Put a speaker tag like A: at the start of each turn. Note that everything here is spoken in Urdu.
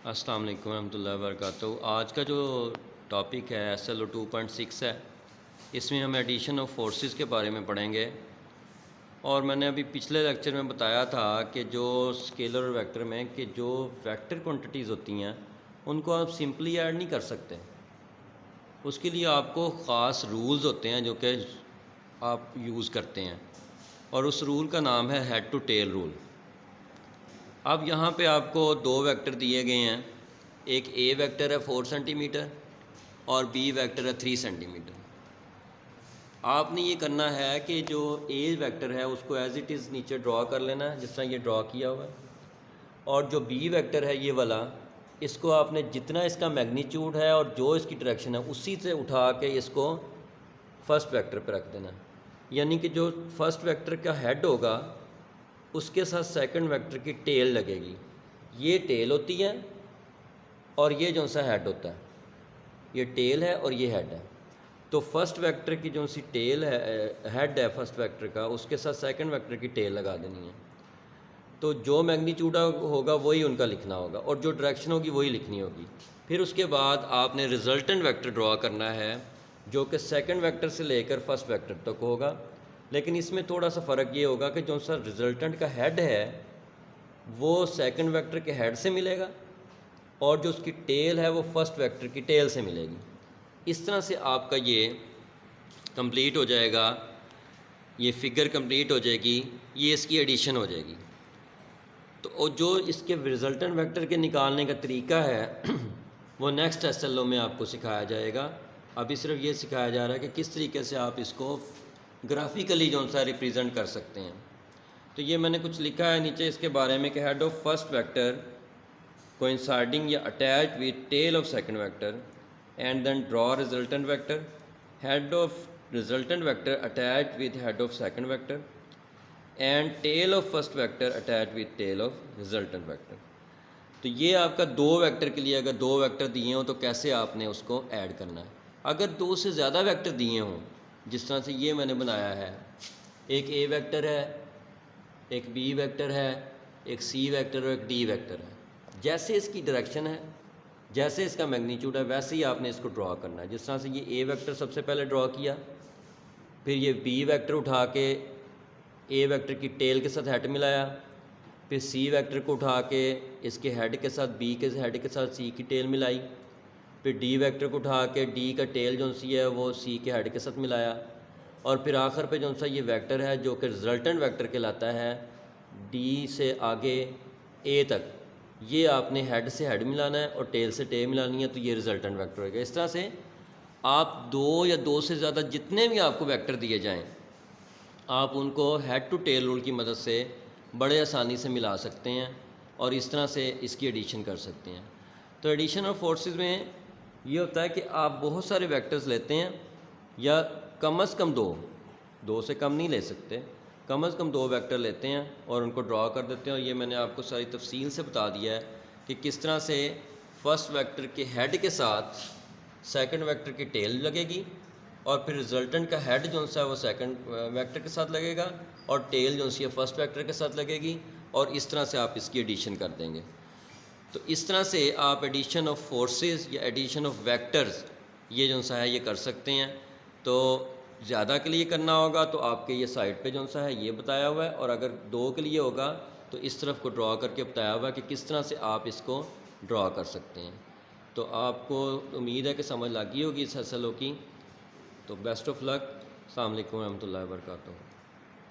A: السلام علیکم ورحمۃ اللہ وبرکاتہ۔ آج کا جو ٹاپک ہے SLO 2.6 ہے، اس میں ہم ایڈیشن آف فورسز کے بارے میں پڑھیں گے۔ اور میں نے ابھی پچھلے لیکچر میں بتایا تھا کہ جو اسکیلر اور ویکٹر میں کہ جو ویکٹر کوانٹیٹیز ہوتی ہیں ان کو آپ سمپلی ایڈ نہیں کر سکتے، اس کے لیے آپ کو خاص رولز ہوتے ہیں جو کہ آپ یوز کرتے ہیں، اور اس رول کا نام ہے ہیڈ ٹو ٹیل رول۔ اب یہاں پہ آپ کو دو ویکٹر دیے گئے ہیں، ایک اے ویکٹر ہے 4 سینٹی میٹر اور بی ویکٹر ہے 3 سینٹی میٹر۔ آپ نے یہ کرنا ہے کہ جو اے ویکٹر ہے اس کو ایز اٹ از نیچے ڈرا کر لینا ہے، جس طرح یہ ڈرا کیا ہوا ہے، اور جو بی ویکٹر ہے یہ والا، اس کو آپ نے جتنا اس کا میگنیچیوڈ ہے اور جو اس کی ڈائریکشن ہے اسی سے اٹھا کے اس کو فرسٹ ویکٹر پہ رکھ دینا ہے، یعنی کہ جو فرسٹ ویکٹر کا ہیڈ ہوگا اس کے ساتھ سیکنڈ ویکٹر کی ٹیل لگے گی۔ یہ ٹیل ہوتی ہے اور یہ جو سا ہیڈ ہوتا ہے، یہ ٹیل ہے اور یہ ہیڈ ہے۔ تو فرسٹ ویکٹر کی جو سی ٹیل ہے، ہیڈ ہے فرسٹ ویکٹر کا، اس کے ساتھ سیکنڈ ویکٹر کی ٹیل لگا دینی ہے۔ تو جو میگنیچیوڈ ہوگا وہی ان کا لکھنا ہوگا، اور جو ڈائریکشن ہوگی وہی لکھنی ہوگی۔ پھر اس کے بعد آپ نے ریزلٹنٹ ویکٹر ڈرا کرنا ہے جو کہ سیکنڈ ویکٹر سے لے کر فرسٹ ویکٹر تک ہوگا، لیکن اس میں تھوڑا سا فرق یہ ہوگا کہ جو سا ریزلٹنٹ کا ہیڈ ہے وہ سیکنڈ ویکٹر کے ہیڈ سے ملے گا، اور جو اس کی ٹیل ہے وہ فرسٹ ویکٹر کی ٹیل سے ملے گی۔ اس طرح سے آپ کا یہ کمپلیٹ ہو جائے گا، یہ فگر کمپلیٹ ہو جائے گی، یہ اس کی ایڈیشن ہو جائے گی۔ تو جو اس کے ریزلٹنٹ ویکٹر کے نکالنے کا طریقہ ہے وہ نیکسٹ SLO میں آپ کو سکھایا جائے گا۔ ابھی صرف یہ سکھایا جا رہا ہے کہ کس طریقے سے آپ اس کو گرافیکلی جو سا ریپریزنٹ کر سکتے ہیں۔ تو یہ میں نے کچھ لکھا ہے نیچے اس کے بارے میں کہ head of first vector coinciding یا attached with tail of second vector, and then draw resultant vector, head of resultant vector attached with head of second vector, and tail of first vector attached with tail of resultant vector۔ تو یہ آپ کا دو ویکٹر کے لیے، اگر دو ویکٹر دیے ہوں تو کیسے آپ نے اس کو ایڈ کرنا ہے۔ اگر دو سے زیادہ ویکٹر دیے ہوں، جس طرح سے یہ میں نے بنایا ہے، ایک اے ویکٹر ہے، ایک بی ویکٹر ہے، ایک سی ویکٹر اور ایک ڈی ویکٹر ہے، جیسے اس کی ڈائریکشن ہے، جیسے اس کا میگنیچیوڈ ہے، ویسے ہی آپ نے اس کو ڈرا کرنا ہے۔ جس طرح سے یہ اے ویکٹر سب سے پہلے ڈرا کیا، پھر یہ بی ویکٹر اٹھا کے اے ویکٹر کی ٹیل کے ساتھ ہیڈ ملایا، پھر سی ویکٹر کو اٹھا کے اس کے ہیڈ کے ساتھ بی کے ہیڈ کے ساتھ سی کی ٹیل ملائی، پھر ڈی ویکٹر کو اٹھا کے ڈی کا ٹیل جو سی ہے وہ سی کے ہیڈ کے ساتھ ملایا، اور پھر آخر پہ جو سا یہ ویکٹر ہے جو کہ ریزلٹنٹ ویکٹر کہلاتا ہے، ڈی سے آگے اے تک، یہ آپ نے ہیڈ سے ہیڈ ملانا ہے اور ٹیل سے ٹیل ملانی ہے، تو یہ ریزلٹنٹ ویکٹر ہوگا۔ اس طرح سے آپ دو یا دو سے زیادہ جتنے بھی آپ کو ویکٹر دیے جائیں، آپ ان کو ہیڈ ٹو ٹیل رول کی مدد سے بڑے آسانی سے ملا سکتے ہیں، اور اس طرح سے اس کی ایڈیشن کر سکتے ہیں۔ تو ایڈیشن آف فورسز میں یہ ہوتا ہے کہ آپ بہت سارے ویکٹرز لیتے ہیں، یا کم از کم دو سے کم نہیں لے سکتے، کم از کم دو ویکٹر لیتے ہیں اور ان کو ڈرا کر دیتے ہیں۔ اور یہ میں نے آپ کو ساری تفصیل سے بتا دیا ہے کہ کس طرح سے فرسٹ ویکٹر کے ہیڈ کے ساتھ سیکنڈ ویکٹر کی ٹیل لگے گی، اور پھر ریزلٹنٹ کا ہیڈ جو سا ہے وہ سیکنڈ ویکٹر کے ساتھ لگے گا، اور ٹیل جو سی ہے فرسٹ ویکٹر کے ساتھ لگے گی، اور اس طرح سے آپ اس کی ایڈیشن کر دیں گے۔ تو اس طرح سے آپ ایڈیشن آف فورسز یا ایڈیشن آف ویکٹرز یہ جو سا ہے یہ کر سکتے ہیں۔ تو زیادہ کے لیے کرنا ہوگا تو آپ کے یہ سائٹ پہ جو سا ہے یہ بتایا ہوا ہے، اور اگر دو کے لیے ہوگا تو اس طرف کو ڈرا کر کے بتایا ہوا ہے کہ کس طرح سے آپ اس کو ڈرا کر سکتے ہیں۔ تو آپ کو امید ہے کہ سمجھ لگ گئی ہوگی اس SLO کی۔ تو بیسٹ آف لک۔ السلام علیکم ورحمۃ اللہ وبرکاتہ۔